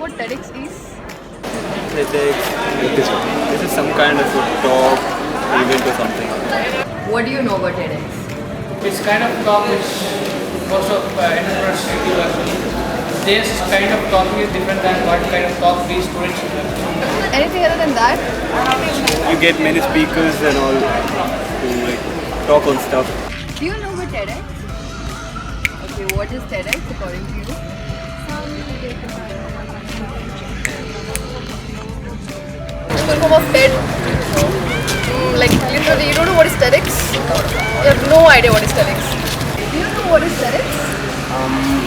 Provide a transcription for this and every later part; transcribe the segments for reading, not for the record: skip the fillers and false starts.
what TEDx is? This is some kind of a talk, event or something. What do you know about TEDx? It's kind of talk which most of entrepreneurs do actually. This kind of talking is different than what kind of talk these students do. Anything other than that? You get many speakers and all to like talk on stuff. Do you know about TEDx? Okay, what is TEDx according to you? Full form of TED. Like literally, you don't know what is TEDx? You have no idea what is TEDx. Do you know what is TEDx?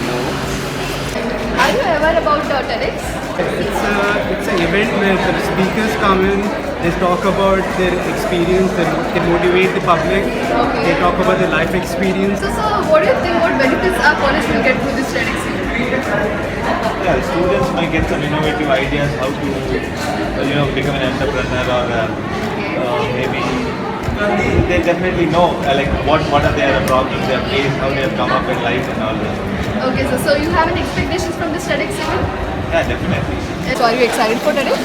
No. Are you aware about TEDx? It's an event where the speakers come in, they talk about their experience, they motivate the public, they talk about their life experience. So what do you think? What benefits our college will get through this TEDx event? Yeah, students might get some innovative ideas how to, become an entrepreneur or maybe they definitely know like what are their problems they have faced, how they have come up in life and all that. Okay, so you have any expectations from this TEDx event? Yeah, definitely. So are you excited for TEDx?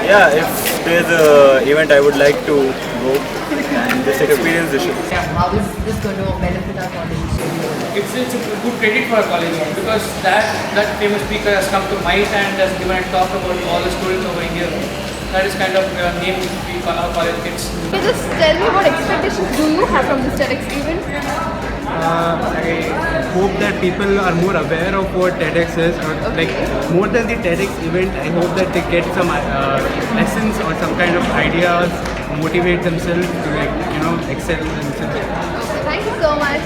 Yeah, if there's a event, I would like to go and just experience the show. How is this going to benefit our college? It's a good credit for our college because that famous speaker has come to MITE and has given a talk about all the students over India. That is kind of a name we call our college kids. Can you just tell me what expectations do you have from this TEDx event? I hope that people are more aware of what TEDx is, or like more than the TEDx event. I hope that they get some lessons or some kind of ideas, motivate themselves to excel themselves. Okay, thank you so much.